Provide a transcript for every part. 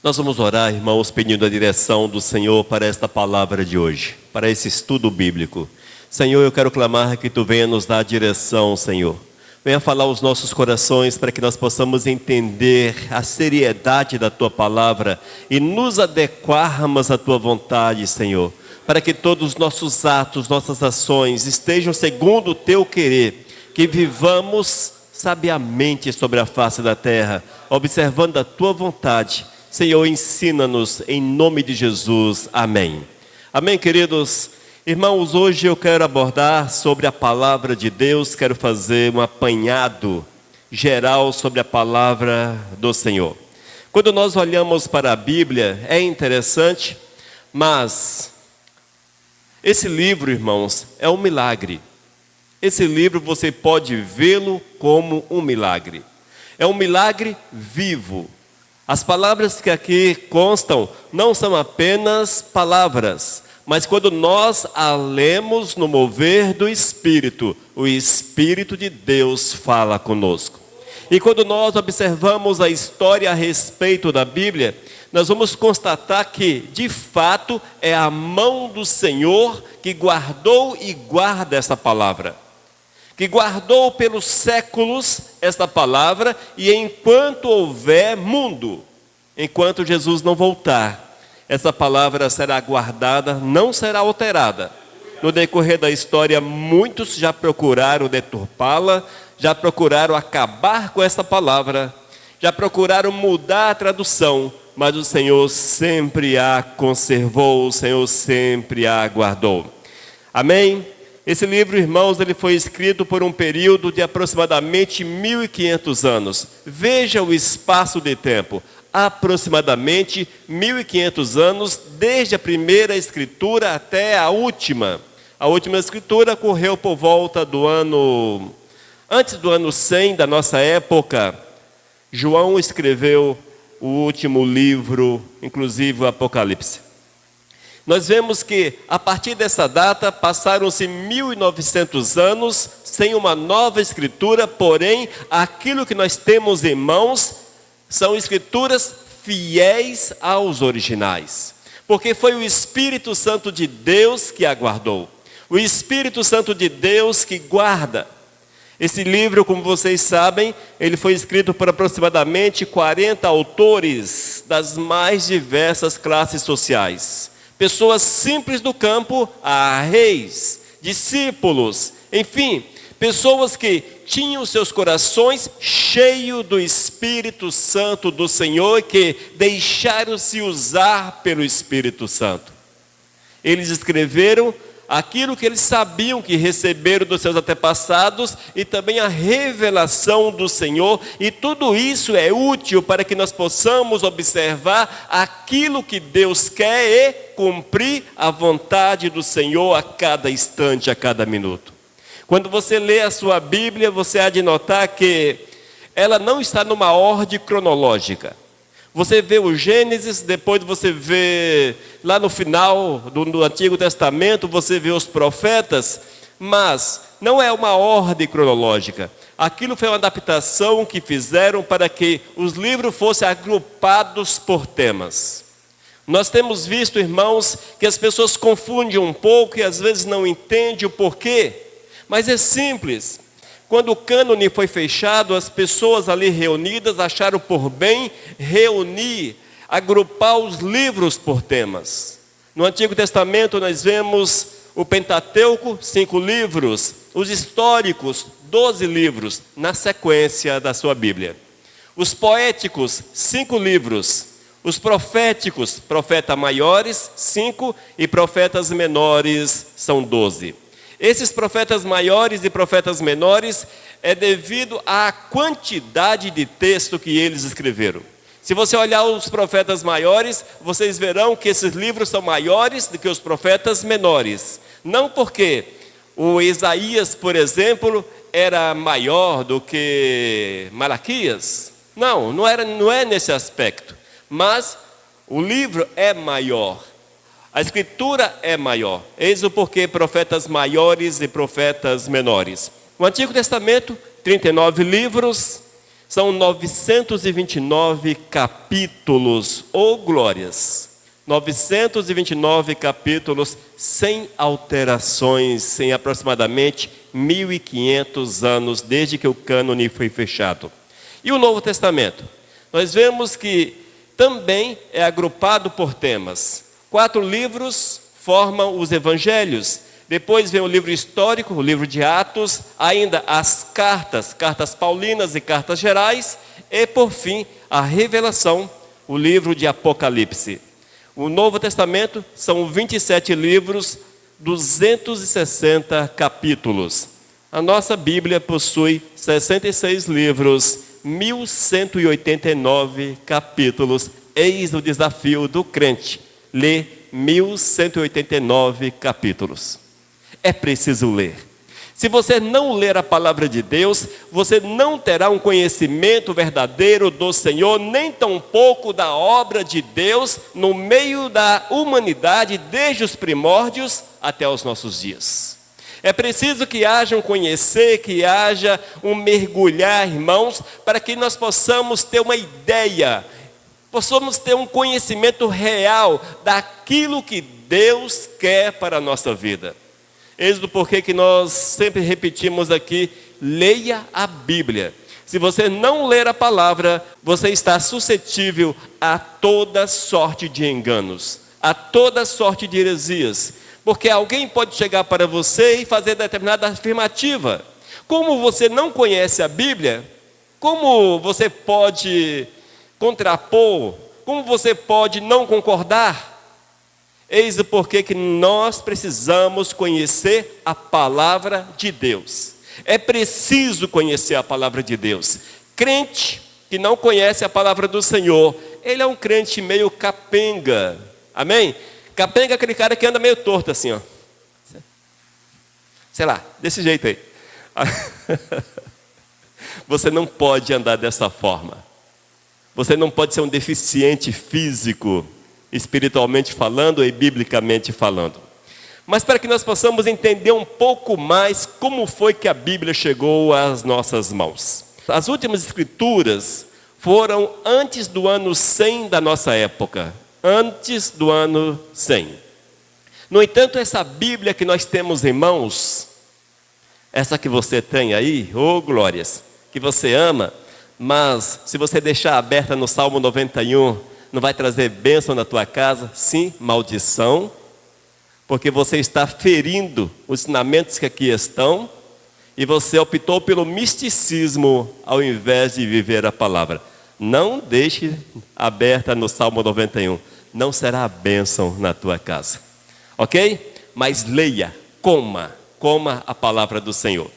Nós vamos orar, irmãos, pedindo a direção do Senhor para esta palavra de hoje, para esse estudo bíblico. Senhor, eu quero clamar que Tu venha nos dar a direção, Senhor. Venha falar aos nossos corações para que nós possamos entender a seriedade da Tua palavra e nos adequarmos à Tua vontade, Senhor. Para que todos os nossos atos, nossas ações estejam segundo o Teu querer. Que vivamos sabiamente sobre a face da terra, observando a Tua vontade. Senhor, ensina-nos em nome de Jesus. Amém. Amém, queridos irmãos. Hoje eu quero abordar sobre a palavra de Deus. Quero fazer um apanhado geral sobre a palavra do Senhor. Quando nós olhamos para a Bíblia, é interessante, mas esse livro, irmãos, é um milagre. Esse livro você pode vê-lo como um milagre. É um milagre vivo. As palavras que aqui constam não são apenas palavras, mas quando nós a lemos no mover do Espírito, o Espírito de Deus fala conosco. E quando nós observamos a história a respeito da Bíblia, nós vamos constatar que, de fato, é a mão do Senhor que guardou e guarda essa palavra. Que guardou pelos séculos esta palavra, e enquanto houver mundo, enquanto Jesus não voltar, essa palavra será guardada, não será alterada. No decorrer da história, muitos já procuraram deturpá-la, já procuraram acabar com essa palavra, já procuraram mudar a tradução, mas o Senhor sempre a conservou, o Senhor sempre a guardou. Amém? Esse livro, irmãos, ele foi escrito por um período de aproximadamente 1500 anos. Veja o espaço de tempo. Aproximadamente 1500 anos, desde a primeira escritura até a última. A última escritura ocorreu por volta do ano... Antes do ano 100 da nossa época, João escreveu o último livro, inclusive o Apocalipse. Nós vemos que, a partir dessa data, passaram-se 1900 anos sem uma nova escritura, porém, aquilo que nós temos em mãos são escrituras fiéis aos originais. Porque foi o Espírito Santo de Deus que a guardou. O Espírito Santo de Deus que guarda. Esse livro, como vocês sabem, ele foi escrito por aproximadamente 40 autores das mais diversas classes sociais. Pessoas simples do campo a reis, discípulos, enfim, pessoas que tinham seus corações cheios do Espírito Santo do Senhor, que deixaram-se usar pelo Espírito Santo. Eles escreveram aquilo que eles sabiam que receberam dos seus antepassados e também a revelação do Senhor, e tudo isso é útil para que nós possamos observar aquilo que Deus quer e cumprir a vontade do Senhor a cada instante, a cada minuto. Quando você lê a sua Bíblia, você há de notar que ela não está numa ordem cronológica. Você vê o Gênesis, depois você vê lá no final do Antigo Testamento, você vê os profetas, mas não é uma ordem cronológica. Aquilo foi uma adaptação que fizeram para que os livros fossem agrupados por temas. Nós temos visto, irmãos, que as pessoas confundem um pouco e às vezes não entendem o porquê, mas é simples. Quando o cânone foi fechado, as pessoas ali reunidas acharam por bem reunir, agrupar os livros por temas. No Antigo Testamento nós vemos o Pentateuco, 5 livros, os históricos, 12 livros, na sequência da sua Bíblia. Os poéticos, 5 livros. Os proféticos, profetas maiores, 5, e profetas menores, são 12. Esses profetas maiores e profetas menores é devido à quantidade de texto que eles escreveram. Se você olhar os profetas maiores, vocês verão que esses livros são maiores do que os profetas menores. Não porque o Isaías, por exemplo, era maior do que Malaquias. Não é nesse aspecto. Mas o livro é maior. A escritura é maior. Eis o porquê profetas maiores e profetas menores. No Antigo Testamento, 39 livros. São 929 capítulos, ou glórias. 929 capítulos, sem alterações, em aproximadamente 1.500 anos, desde que o cânone foi fechado. E o Novo Testamento? Nós vemos que também é agrupado por temas. 4 livros formam os evangelhos. Depois vem o livro histórico, o livro de Atos, ainda as cartas paulinas e cartas gerais, e por fim, a revelação, o livro de Apocalipse. O Novo Testamento são 27 livros, 260 capítulos. A nossa Bíblia possui 66 livros, 1.189 capítulos. Eis o desafio do crente: ler 1.189 capítulos. É preciso ler. Se você não ler a palavra de Deus, você não terá um conhecimento verdadeiro do Senhor, nem tampouco da obra de Deus no meio da humanidade, desde os primórdios até os nossos dias. É preciso que haja um conhecer, que haja um mergulhar, irmãos, para que nós possamos ter uma ideia, possamos ter um conhecimento real daquilo que Deus quer para a nossa vida. Eis do porquê que nós sempre repetimos aqui: leia a Bíblia. Se você não ler a palavra, você está suscetível a toda sorte de enganos, a toda sorte de heresias, porque alguém pode chegar para você e fazer determinada afirmativa. Como você não conhece a Bíblia, como você pode contrapor, como você pode não concordar? Eis o porquê que nós precisamos conhecer a palavra de Deus. É preciso conhecer a palavra de Deus. Crente que não conhece a palavra do Senhor, ele é um crente meio capenga. Amém? Capenga é aquele cara que anda meio torto assim, ó. Sei lá, desse jeito aí. Você não pode andar dessa forma. Você não pode ser um deficiente físico, espiritualmente falando e biblicamente falando. Mas para que nós possamos entender um pouco mais como foi que a Bíblia chegou às nossas mãos. As últimas escrituras foram antes do ano 100 da nossa época. Antes do ano 100. No entanto, essa Bíblia que nós temos em mãos, essa que você tem aí, oh glórias, que você ama, mas se você deixar aberta no Salmo 91, não vai trazer bênção na tua casa? Sim, maldição, porque você está ferindo os ensinamentos que aqui estão, e você optou pelo misticismo ao invés de viver a palavra. Não deixe aberta no Salmo 91, não será a bênção na tua casa, ok? Mas leia, coma a palavra do Senhor.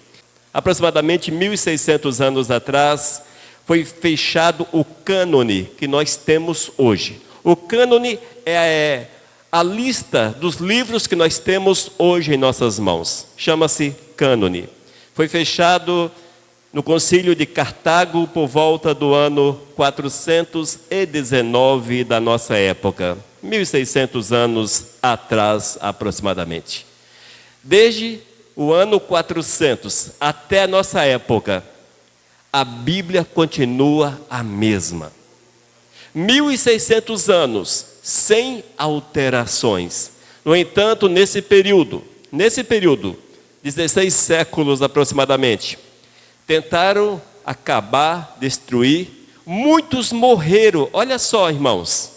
Aproximadamente 1.600 anos atrás, foi fechado o cânone que nós temos hoje. O cânone é a lista dos livros que nós temos hoje em nossas mãos. Chama-se cânone. Foi fechado no concílio de Cartago por volta do ano 419 da nossa época. 1.600 anos atrás aproximadamente. Desde o ano 400 até a nossa época, a Bíblia continua a mesma. 1.600 anos, sem alterações. No entanto, nesse período, 16 séculos aproximadamente, tentaram acabar, destruir, muitos morreram. Olha só, irmãos,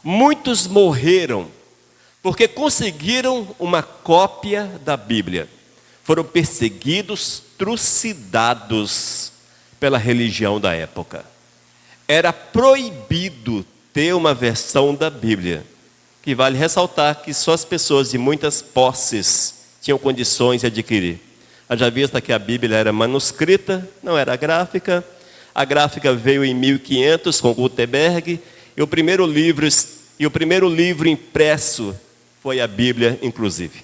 muitos morreram, porque conseguiram uma cópia da Bíblia. Foram perseguidos, trucidados pela religião da época. Era proibido ter uma versão da Bíblia, que vale ressaltar que só as pessoas de muitas posses tinham condições de adquirir. Já vista que a Bíblia era manuscrita, não era gráfica. A gráfica veio em 1500 com Gutenberg, e o primeiro livro impresso foi a Bíblia, inclusive.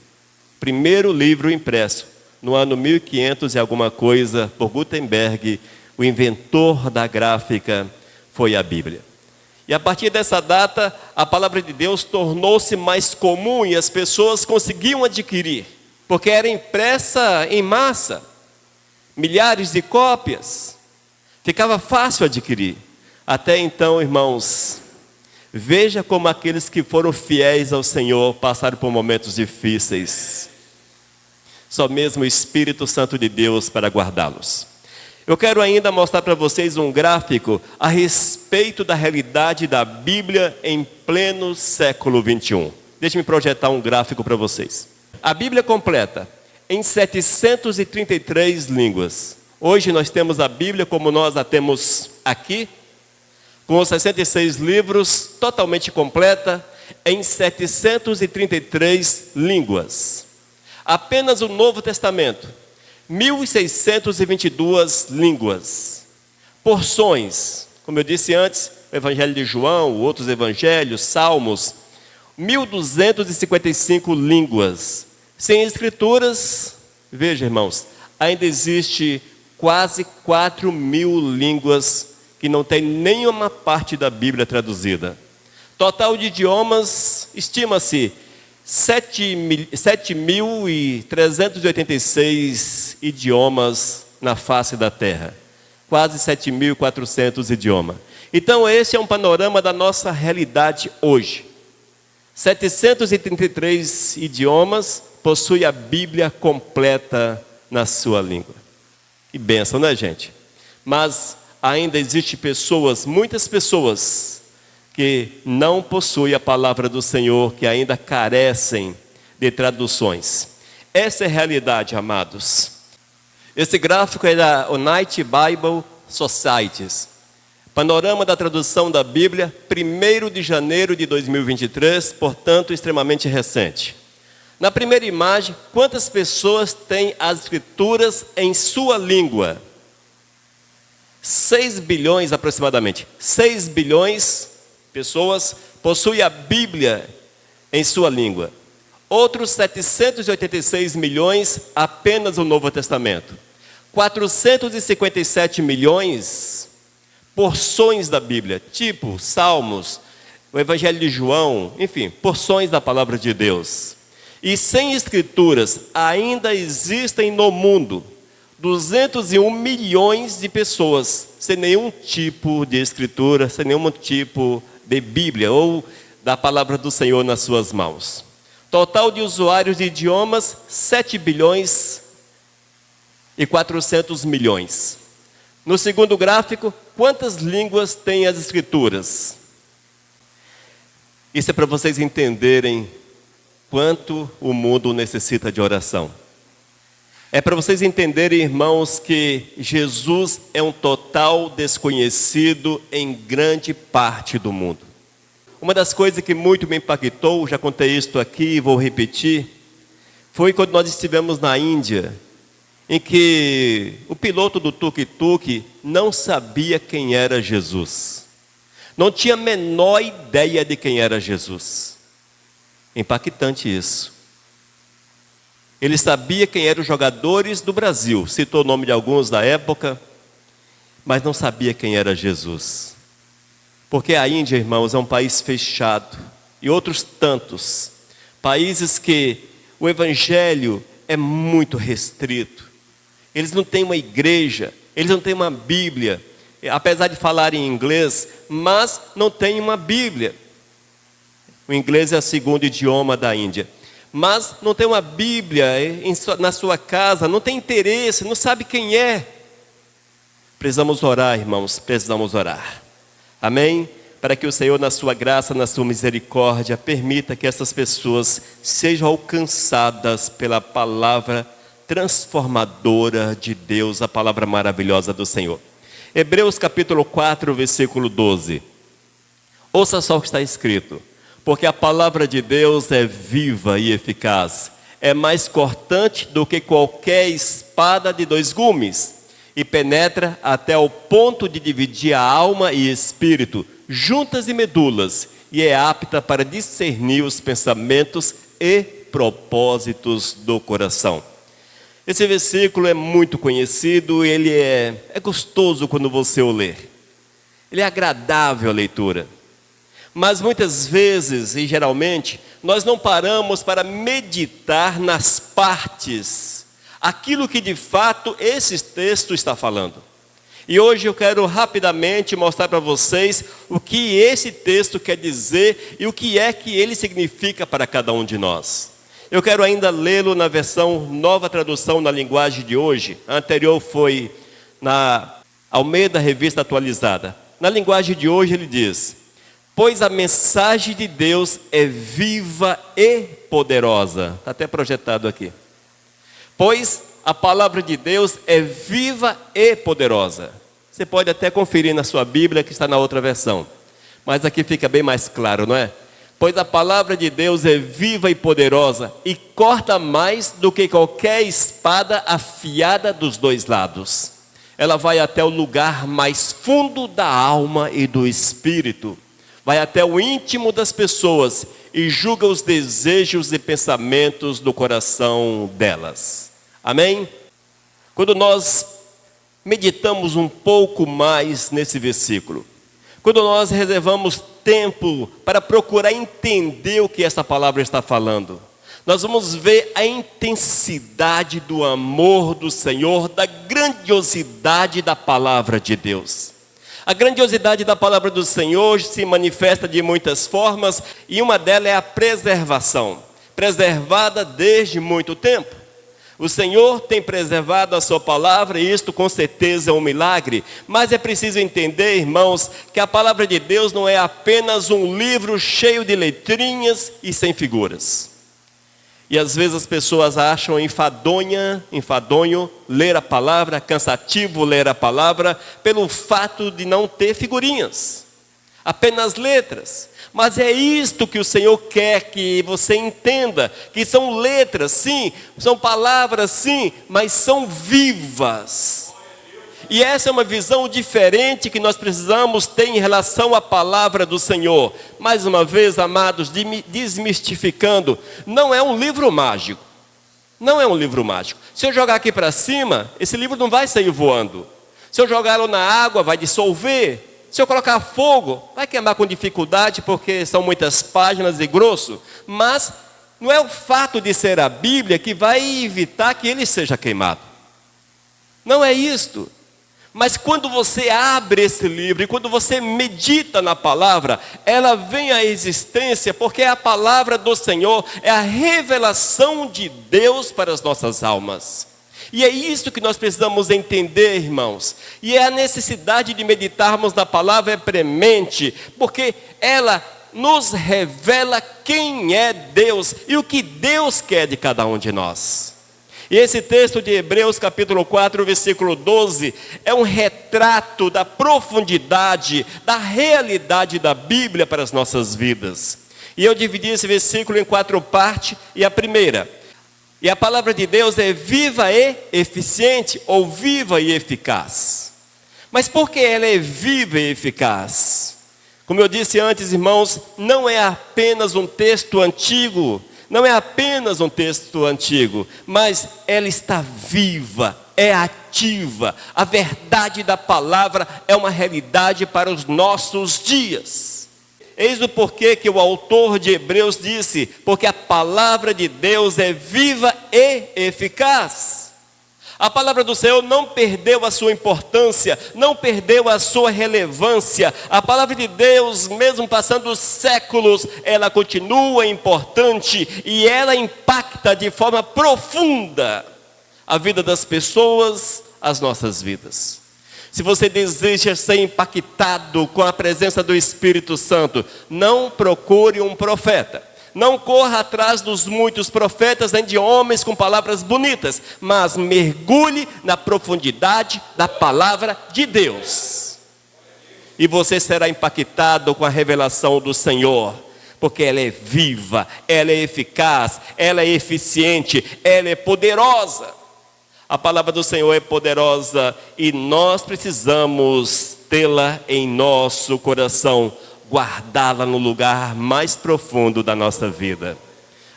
Primeiro livro impresso, no ano 1500 e alguma coisa, por Gutenberg, o inventor da gráfica, foi a Bíblia. E a partir dessa data, a palavra de Deus tornou-se mais comum e as pessoas conseguiam adquirir, porque era impressa em massa, milhares de cópias. Ficava fácil adquirir. Até então, irmãos, veja como aqueles que foram fiéis ao Senhor passaram por momentos difíceis. Só mesmo o Espírito Santo de Deus para guardá-los. Eu quero ainda mostrar para vocês um gráfico a respeito da realidade da Bíblia em pleno século 21. Deixe-me projetar um gráfico para vocês. A Bíblia completa em 733 línguas. Hoje nós temos a Bíblia como nós a temos aqui, com os 66 livros, totalmente completa, em 733 línguas. Apenas o Novo Testamento, 1.622 línguas. Porções, como eu disse antes, o Evangelho de João, outros evangelhos, Salmos, 1.255 línguas. Sem escrituras, veja, irmãos, ainda existe quase 4.000 línguas que não tem nenhuma parte da Bíblia traduzida. Total de idiomas, estima-se 7.386 idiomas na face da terra. Quase 7.400 idiomas. Então esse é um panorama da nossa realidade hoje. 733 idiomas possui a Bíblia completa na sua língua. Que bênção, né, gente? Mas ainda existem pessoas, muitas pessoas, que não possuem a palavra do Senhor, que ainda carecem de traduções. Essa é a realidade, amados. Esse gráfico é da United Bible Societies. Panorama da tradução da Bíblia, 1º de janeiro de 2023, portanto, extremamente recente. Na primeira imagem, quantas pessoas têm as escrituras em sua língua? 6 bilhões aproximadamente. 6 bilhões de pessoas possuem a Bíblia em sua língua. Outros 786 milhões apenas o Novo Testamento. 457 milhões porções da Bíblia, tipo Salmos, o Evangelho de João, enfim, porções da palavra de Deus. E sem escrituras, ainda existem no mundo 201 milhões de pessoas sem nenhum tipo de escritura, sem nenhum tipo de Bíblia ou da palavra do Senhor nas suas mãos. Total de usuários de idiomas, 7 bilhões e 400 milhões. No segundo gráfico, quantas línguas têm as escrituras? Isso é para vocês entenderem quanto o mundo necessita de oração. É para vocês entenderem, irmãos, que Jesus é um total desconhecido em grande parte do mundo. Uma das coisas que muito me impactou, já contei isto aqui e vou repetir, foi quando nós estivemos na Índia, em que o piloto do tuk-tuk não sabia quem era Jesus. Não tinha a menor ideia de quem era Jesus. Impactante isso. Ele sabia quem eram os jogadores do Brasil, citou o nome de alguns da época, mas não sabia quem era Jesus. Porque a Índia, irmãos, é um país fechado, e outros tantos, países que o evangelho é muito restrito. Eles não têm uma igreja, eles não têm uma Bíblia, apesar de falarem inglês, mas não têm uma Bíblia. O inglês é o segundo idioma da Índia. Mas não tem uma Bíblia na sua casa, não tem interesse, não sabe quem é. Precisamos orar, irmãos, precisamos orar. Amém? Para que o Senhor, na sua graça, na sua misericórdia, permita que essas pessoas sejam alcançadas pela palavra transformadora de Deus, a palavra maravilhosa do Senhor. Hebreus capítulo 4, versículo 12. Ouça só o que está escrito. Porque a palavra de Deus é viva e eficaz, é mais cortante do que qualquer espada de 2 gumes, e penetra até o ponto de dividir a alma e espírito, juntas e medulas, e é apta para discernir os pensamentos e propósitos do coração. Esse versículo é muito conhecido, ele é gostoso quando você o lê. Ele é agradável a leitura. Mas muitas vezes, e geralmente, nós não paramos para meditar nas partes, aquilo que de fato esse texto está falando. E hoje eu quero rapidamente mostrar para vocês o que esse texto quer dizer e o que é que ele significa para cada um de nós. Eu quero ainda lê-lo na versão Nova Tradução na linguagem de hoje. A anterior foi na Almeida Revista Atualizada. Na linguagem de hoje ele diz: pois a mensagem de Deus é viva e poderosa. Está até projetado aqui. Pois a palavra de Deus é viva e poderosa. Você pode até conferir na sua Bíblia, que está na outra versão. Mas aqui fica bem mais claro, não é? Pois a palavra de Deus é viva e poderosa e corta mais do que qualquer espada afiada dos dois lados. Ela vai até o lugar mais fundo da alma e do espírito. Vai até o íntimo das pessoas e julga os desejos e pensamentos do coração delas. Amém? Quando nós meditamos um pouco mais nesse versículo, quando nós reservamos tempo para procurar entender o que essa palavra está falando, nós vamos ver a intensidade do amor do Senhor, da grandiosidade da palavra de Deus. A grandiosidade da palavra do Senhor se manifesta de muitas formas e uma delas é a preservação, preservada desde muito tempo. O Senhor tem preservado a sua palavra e isto com certeza é um milagre. Mas é preciso entender, irmãos, que a palavra de Deus não é apenas um livro cheio de letrinhas e sem figuras. E às vezes as pessoas acham enfadonho ler a palavra, cansativo ler a palavra, pelo fato de não ter figurinhas, apenas letras. Mas é isto que o Senhor quer que você entenda, que são letras, sim, são palavras, sim, mas são vivas. E essa é uma visão diferente que nós precisamos ter em relação à palavra do Senhor. Mais uma vez, amados, desmistificando, não é um livro mágico. Não é um livro mágico. Se eu jogar aqui para cima, esse livro não vai sair voando. Se eu jogá-lo na água, vai dissolver. Se eu colocar fogo, vai queimar com dificuldade, porque são muitas páginas e grosso. Mas não é o fato de ser a Bíblia que vai evitar que ele seja queimado. Não é isto. Mas quando você abre esse livro e quando você medita na palavra, ela vem à existência porque a palavra do Senhor é a revelação de Deus para as nossas almas. E é isso que nós precisamos entender, irmãos. E é a necessidade de meditarmos na palavra é premente, porque ela nos revela quem é Deus e o que Deus quer de cada um de nós. E esse texto de Hebreus capítulo 4, versículo 12, é um retrato da profundidade, da realidade da Bíblia para as nossas vidas. E eu dividi esse versículo em 4 partes, e a primeira: e a palavra de Deus é viva e eficiente, ou viva e eficaz. Mas por que ela é viva e eficaz? Como eu disse antes, irmãos, não é apenas um texto antigo, mas ela está viva, é ativa. A verdade da palavra é uma realidade para os nossos dias. Eis o porquê que o autor de Hebreus disse: porque a palavra de Deus é viva e eficaz. A palavra do Senhor não perdeu a sua importância, não perdeu a sua relevância. A palavra de Deus, mesmo passando os séculos, ela continua importante e ela impacta de forma profunda a vida das pessoas, as nossas vidas. Se você deseja ser impactado com a presença do Espírito Santo, não procure um profeta. Não corra atrás dos muitos profetas, nem de homens com palavras bonitas, mas mergulhe na profundidade da palavra de Deus. E você será impactado com a revelação do Senhor, porque ela é viva, ela é eficaz, ela é eficiente, ela é poderosa. A palavra do Senhor é poderosa e nós precisamos tê-la em nosso coração, guardá-la no lugar mais profundo da nossa vida.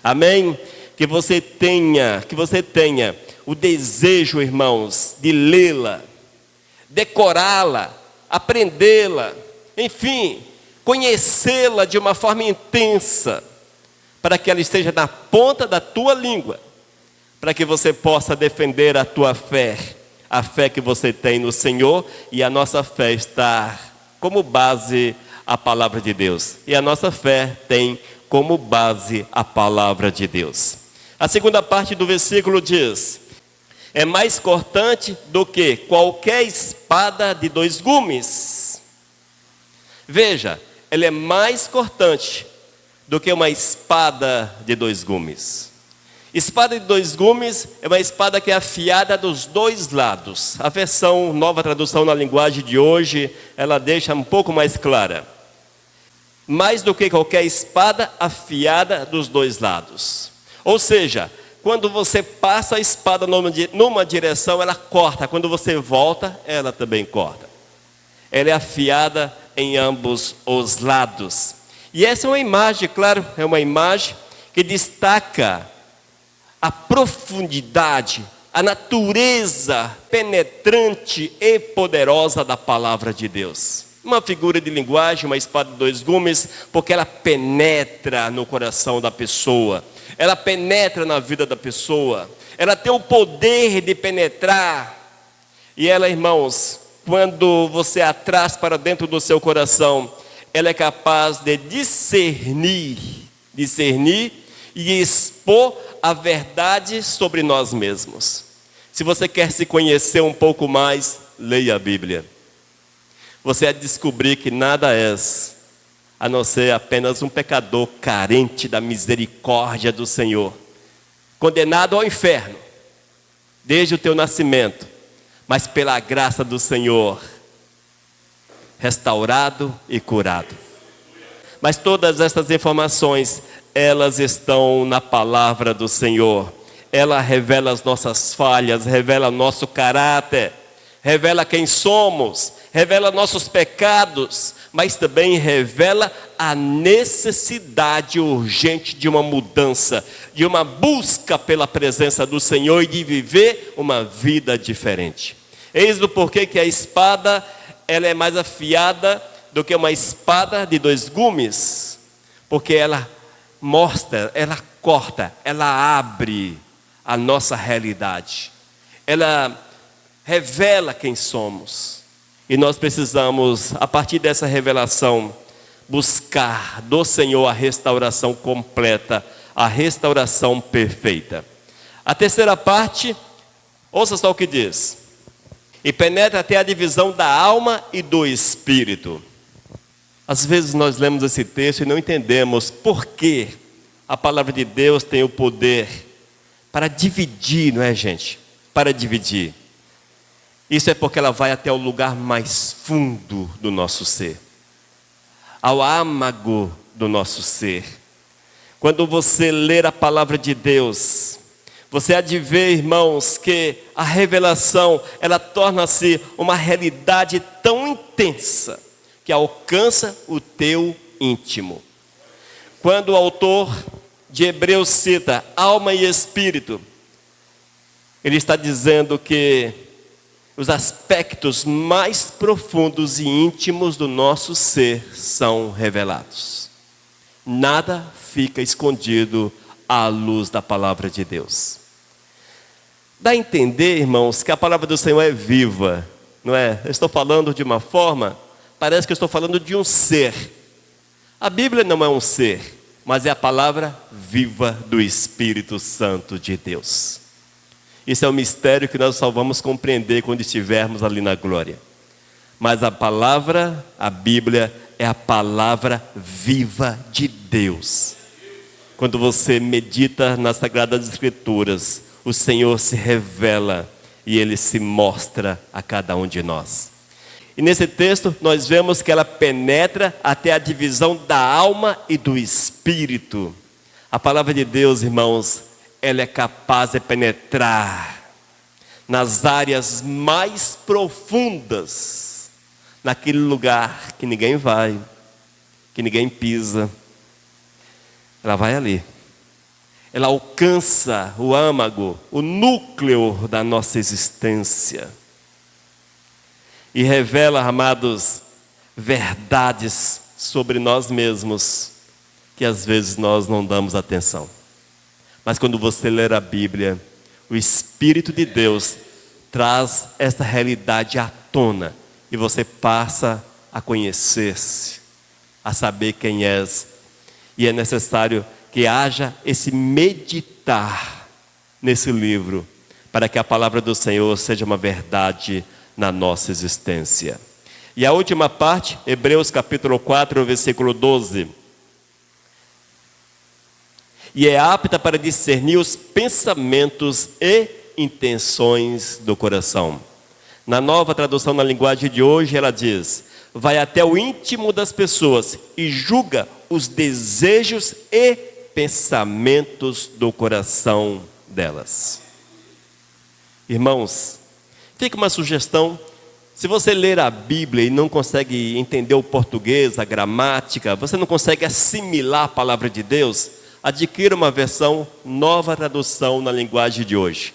Amém? Que você tenha o desejo, irmãos, de lê-la, decorá-la, aprendê-la, enfim, conhecê-la de uma forma intensa, para que ela esteja na ponta da tua língua, para que você possa defender a tua fé, a fé que você tem no Senhor, e a nossa fé está como base a palavra de Deus. E a nossa fé tem como base a palavra de Deus. A segunda parte do versículo diz: é mais cortante do que qualquer espada de 2 gumes. Veja, ela é mais cortante do que uma espada de 2 gumes. Espada de 2 gumes é uma espada que é afiada dos 2 lados. A versão, nova tradução na linguagem de hoje, ela deixa um pouco mais clara. Mais do que qualquer espada afiada dos 2 lados. Ou seja, quando você passa a espada numa direção, ela corta. Quando você volta, ela também corta. Ela é afiada em ambos os lados. E essa é uma imagem, claro, é uma imagem que destaca a profundidade, a natureza penetrante e poderosa da palavra de Deus. Uma figura de linguagem, uma espada de 2 gumes, porque ela penetra no coração da pessoa. Ela penetra na vida da pessoa. Ela tem o poder de penetrar. E ela, irmãos, quando você a traz para dentro do seu coração, ela é capaz de discernir e expor a verdade sobre nós mesmos. Se você quer se conhecer um pouco mais, leia a Bíblia. Você vai descobrir que nada és, a não ser apenas um pecador carente da misericórdia do Senhor, condenado ao inferno, desde o teu nascimento, mas pela graça do Senhor, restaurado e curado. Mas todas essas informações, elas estão na palavra do Senhor. Ela revela as nossas falhas, revela nosso caráter, revela quem somos, revela nossos pecados, mas também revela a necessidade urgente de uma mudança, de uma busca pela presença do Senhor e de viver uma vida diferente. Eis o porquê que a espada, ela é mais afiada do que uma espada de 2 gumes, porque ela mostra, ela corta, ela abre a nossa realidade, ela revela quem somos. E nós precisamos, a partir dessa revelação, buscar do Senhor a restauração completa, a restauração perfeita. A terceira parte, ouça só o que diz: e penetra até a divisão da alma e do espírito. Às vezes nós lemos esse texto e não entendemos por que a palavra de Deus tem o poder para dividir, não é, gente? Para dividir. Isso é porque ela vai até o lugar mais fundo do nosso ser, ao âmago do nosso ser. Quando você ler a palavra de Deus, você há de ver, irmãos, que a revelação, ela torna-se uma realidade tão intensa, que alcança o teu íntimo. Quando o autor de Hebreus cita alma e espírito, ele está dizendo que os aspectos mais profundos e íntimos do nosso ser são revelados. Nada fica escondido à luz da palavra de Deus. Dá a entender, irmãos, que a palavra do Senhor é viva, não é? Eu estou falando de uma forma, parece que eu estou falando de um ser. A Bíblia não é um ser, mas é a palavra viva do Espírito Santo de Deus. Isso é um mistério que nós só vamos compreender quando estivermos ali na glória. Mas a palavra, a Bíblia, é a palavra viva de Deus. Quando você medita nas Sagradas Escrituras, o Senhor se revela e Ele se mostra a cada um de nós. E nesse texto nós vemos que ela penetra até a divisão da alma e do espírito. A palavra de Deus, irmãos, ela é capaz de penetrar nas áreas mais profundas, naquele lugar que ninguém vai, que ninguém pisa. Ela vai ali. Ela alcança o âmago, o núcleo da nossa existência. E revela, amados, verdades sobre nós mesmos, que às vezes nós não damos atenção. Mas quando você ler a Bíblia, o Espírito de Deus traz essa realidade à tona e você passa a conhecer-se, a saber quem és. E é necessário que haja esse meditar nesse livro, para que a palavra do Senhor seja uma verdade na nossa existência. E a última parte, Hebreus capítulo 4, versículo 12. E é apta para discernir os pensamentos e intenções do coração. Na Nova Tradução na linguagem de hoje, ela diz: vai até o íntimo das pessoas e julga os desejos e pensamentos do coração delas. Irmãos, fica uma sugestão: se você ler a Bíblia e não consegue entender o português, a gramática, você não consegue assimilar a palavra de Deus, adquira uma versão Nova Tradução na linguagem de hoje.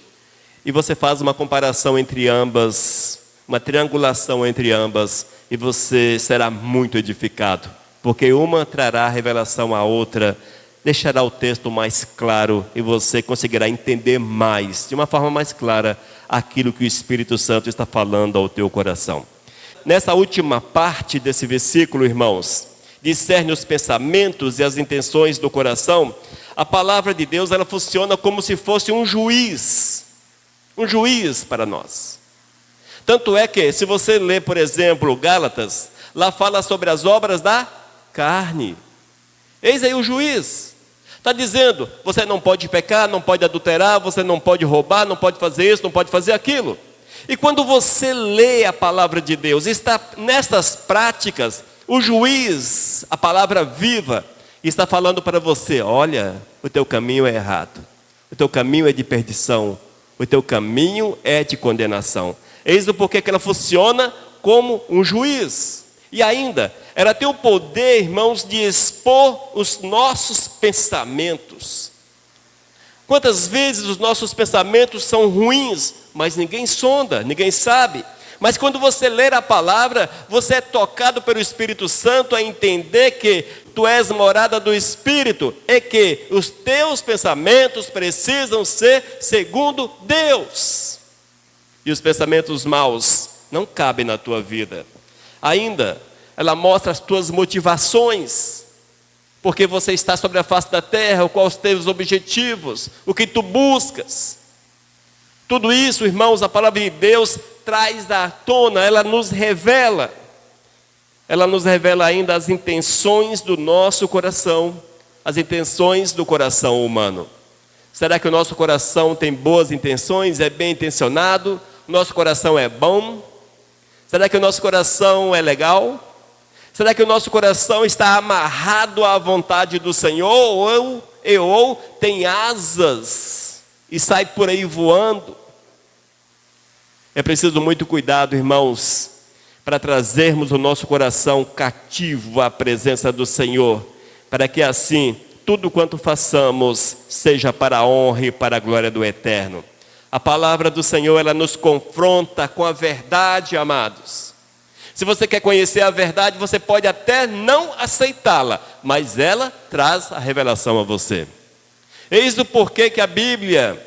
E você faz uma comparação entre ambas, uma triangulação entre ambas, e você será muito edificado, porque uma trará revelação à outra, deixará o texto mais claro e você conseguirá entender mais, de uma forma mais clara, aquilo que o Espírito Santo está falando ao teu coração. Nessa última parte desse versículo, irmãos, discerne os pensamentos e as intenções do coração. A palavra de Deus, ela funciona como se fosse um juiz para nós. Tanto é que, se você ler, por exemplo, Gálatas, lá fala sobre as obras da carne. Eis aí o juiz. Está dizendo, você não pode pecar, não pode adulterar, você não pode roubar, não pode fazer isso, não pode fazer aquilo. E quando você lê a palavra de Deus, está nessas práticas, o juiz, a palavra viva, está falando para você: olha, o teu caminho é errado, o teu caminho é de perdição, o teu caminho é de condenação. Eis o porquê que ela funciona como um juiz. E ainda, ela tem o poder, irmãos, de expor os nossos pensamentos. Quantas vezes os nossos pensamentos são ruins, mas ninguém sonda, ninguém sabe. Mas quando você ler a palavra, você é tocado pelo Espírito Santo a entender que tu és morada do Espírito e que os teus pensamentos precisam ser segundo Deus. E os pensamentos maus não cabem na tua vida. Ainda, ela mostra as tuas motivações, porque você está sobre a face da terra, quais os teus objetivos, o que tu buscas. Tudo isso, irmãos, a palavra de Deus traz à tona, ela nos revela ainda as intenções do nosso coração, as intenções do coração humano. Será que o nosso coração tem boas intenções, é bem intencionado? Nosso coração é bom? Será que o nosso coração é legal? Será que o nosso coração está amarrado à vontade do Senhor? Ou tem asas e sai por aí voando? É preciso muito cuidado, irmãos, para trazermos o nosso coração cativo à presença do Senhor, para que assim, tudo quanto façamos, seja para a honra e para a glória do Eterno. A palavra do Senhor, ela nos confronta com a verdade, amados. Se você quer conhecer a verdade, você pode até não aceitá-la, mas ela traz a revelação a você. Eis o porquê que a Bíblia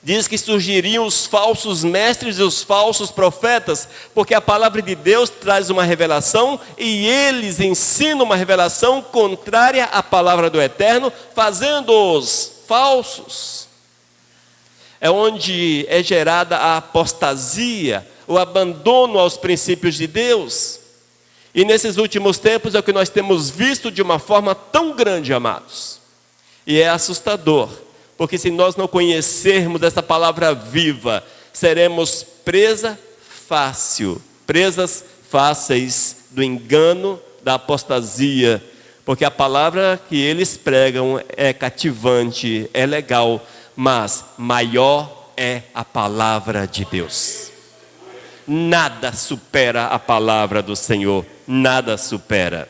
diz que surgiriam os falsos mestres e os falsos profetas, porque a palavra de Deus traz uma revelação e eles ensinam uma revelação contrária à palavra do Eterno, fazendo-os falsos. É onde é gerada a apostasia, o abandono aos princípios de Deus. E nesses últimos tempos é o que nós temos visto de uma forma tão grande, amados. E é assustador, porque se nós não conhecermos essa palavra viva, seremos presas fáceis do engano, da apostasia, porque a palavra que eles pregam é cativante, é legal, mas maior é a palavra de Deus. Nada supera a palavra do Senhor, nada supera.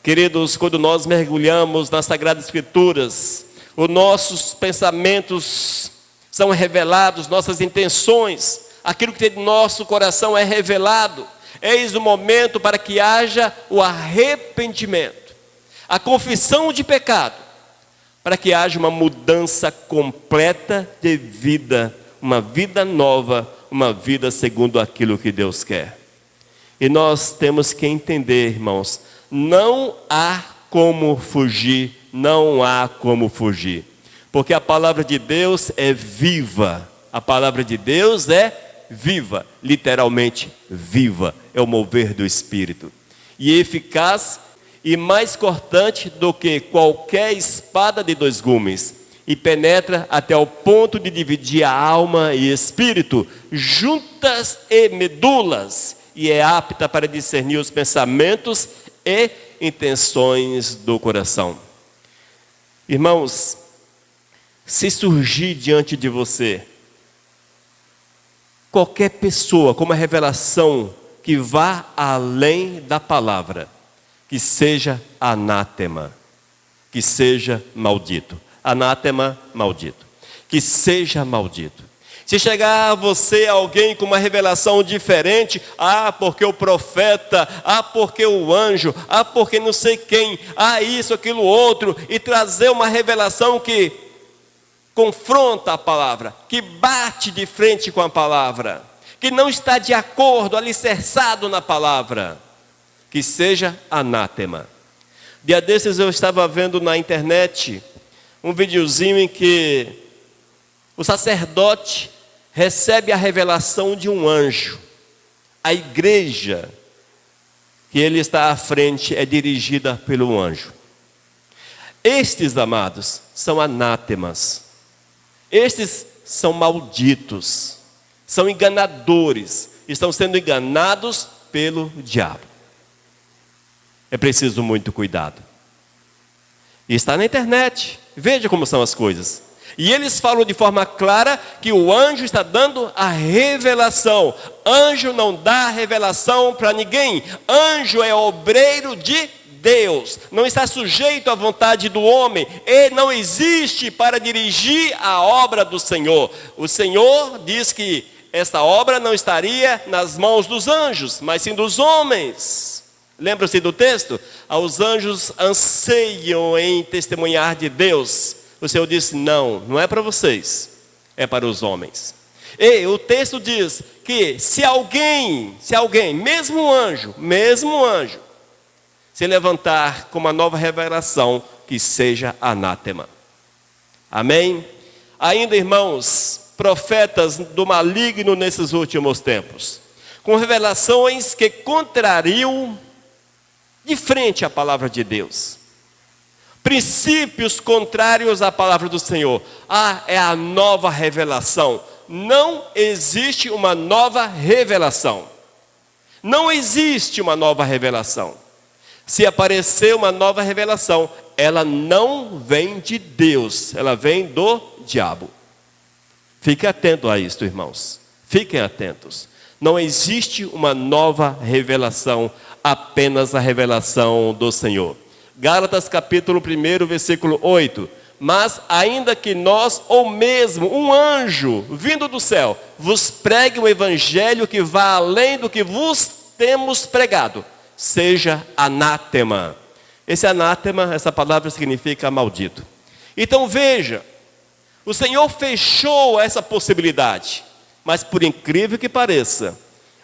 Queridos, quando nós mergulhamos nas Sagradas Escrituras, os nossos pensamentos são revelados, nossas intenções, aquilo que tem no nosso coração é revelado. Eis o momento para que haja o arrependimento, a confissão de pecado, para que haja uma mudança completa de vida, uma vida nova, uma vida segundo aquilo que Deus quer. E nós temos que entender, irmãos, não há como fugir, não há como fugir. Porque a palavra de Deus é viva. A palavra de Deus é viva, literalmente viva. É o mover do Espírito. E eficaz e mais cortante do que qualquer espada de dois gumes. E penetra até o ponto de dividir a alma e espírito, juntas e medulas, e é apta para discernir os pensamentos e intenções do coração. Irmãos, se surgir diante de você qualquer pessoa com uma revelação que vá além da palavra, que seja anátema, que seja maldito. Anátema, maldito. Que seja maldito. Se chegar a você alguém com uma revelação diferente, porque o profeta, porque o anjo, porque não sei quem, isso, aquilo, outro, e trazer uma revelação que confronta a palavra, que bate de frente com a palavra, que não está de acordo, alicerçado na palavra, que seja anátema. Dia desses eu estava vendo na internet um videozinho em que o sacerdote recebe a revelação de um anjo. A igreja que ele está à frente é dirigida pelo anjo. Estes, amados, são anátemas. Estes são malditos, são enganadores, estão sendo enganados pelo diabo. É preciso muito cuidado. E está na internet, veja como são as coisas. E eles falam de forma clara que o anjo está dando a revelação. Anjo não dá revelação para ninguém. Anjo é obreiro de Deus. Não está sujeito à vontade do homem. Ele não existe para dirigir a obra do Senhor. O Senhor diz que esta obra não estaria nas mãos dos anjos, mas sim dos homens. Lembra-se do texto? Os anjos anseiam em testemunhar de Deus. O Senhor disse, não é para vocês, é para os homens. E o texto diz que se alguém, mesmo um anjo, se levantar com uma nova revelação, que seja anátema. Amém? Ainda, irmãos, profetas do maligno nesses últimos tempos, com revelações que contrariam de frente à palavra de Deus. Princípios contrários à palavra do Senhor. É a nova revelação. Não existe uma nova revelação. Não existe uma nova revelação. Se aparecer uma nova revelação, ela não vem de Deus, ela vem do diabo. Fique atento a isto, irmãos. Fiquem atentos. Não existe uma nova revelação, apenas a revelação do Senhor. Gálatas capítulo 1, versículo 8. Mas ainda que nós, ou mesmo um anjo vindo do céu, vos pregue um evangelho que vá além do que vos temos pregado, seja anátema. Esse anátema, essa palavra significa maldito. Então veja, o Senhor fechou essa possibilidade, mas por incrível que pareça,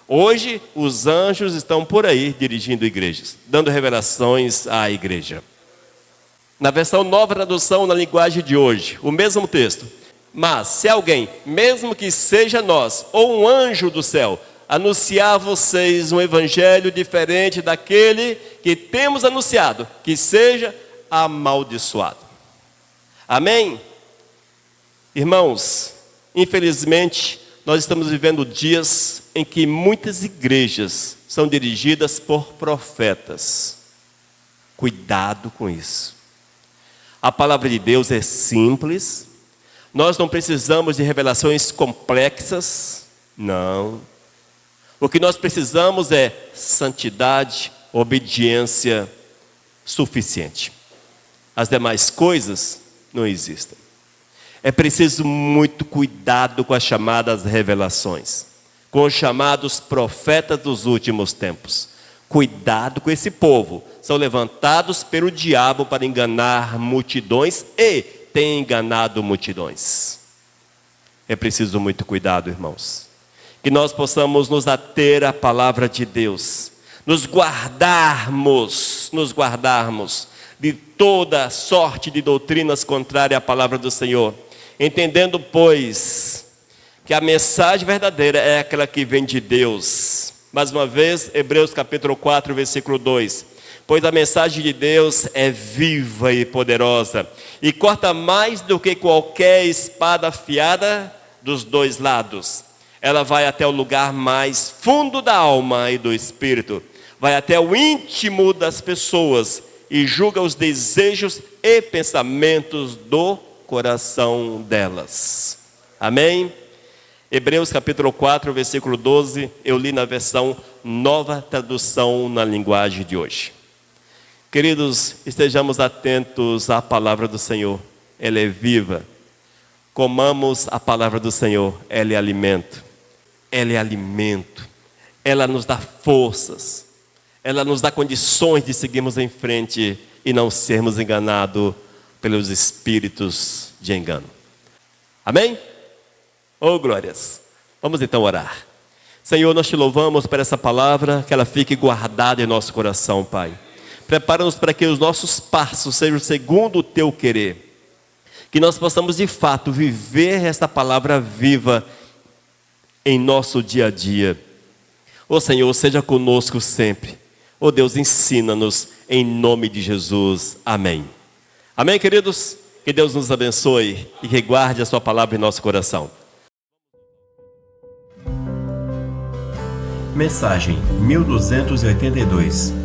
hoje os anjos estão por aí dirigindo igrejas, dando revelações à igreja. Na versão nova tradução, na linguagem de hoje, o mesmo texto. Mas se alguém, mesmo que seja nós, ou um anjo do céu, anunciar a vocês um evangelho diferente daquele que temos anunciado, que seja amaldiçoado. Amém? Irmãos, infelizmente, nós estamos vivendo dias em que muitas igrejas são dirigidas por profetas. Cuidado com isso. A palavra de Deus é simples. Nós não precisamos de revelações complexas. Não. O que nós precisamos é santidade, obediência suficiente. As demais coisas não existem. É preciso muito cuidado com as chamadas revelações, com os chamados profetas dos últimos tempos. Cuidado com esse povo. São levantados pelo diabo para enganar multidões e têm enganado multidões. É preciso muito cuidado, irmãos. que nós possamos nos ater à palavra de Deus, nos guardarmos de toda sorte de doutrinas contrárias à palavra do Senhor, entendendo, pois, que a mensagem verdadeira é aquela que vem de Deus. Mais uma vez, Hebreus capítulo 4, versículo 2. Pois a mensagem de Deus é viva e poderosa, e corta mais do que qualquer espada afiada dos dois lados. Ela vai até o lugar mais fundo da alma e do espírito, vai até o íntimo das pessoas e julga os desejos e pensamentos do coração delas. Amém? Hebreus capítulo 4, versículo 12, eu li na versão Nova Tradução na linguagem de hoje. Queridos, estejamos atentos à palavra do Senhor, ela é viva. Comamos a palavra do Senhor, ela é alimento. Ela é alimento, ela nos dá forças, ela nos dá condições de seguirmos em frente e não sermos enganados pelos espíritos de engano. Amém? Oh, glórias! Vamos então orar. Senhor, nós te louvamos por essa palavra, que ela fique guardada em nosso coração, Pai. Prepara-nos para que os nossos passos sejam segundo o teu querer. Que nós possamos de fato viver esta palavra viva em nosso dia a dia. Ó Senhor, seja conosco sempre. Ó Deus, ensina-nos em nome de Jesus. Amém. Amém, queridos? Que Deus nos abençoe e que guarde a sua palavra em nosso coração. Mensagem 1282.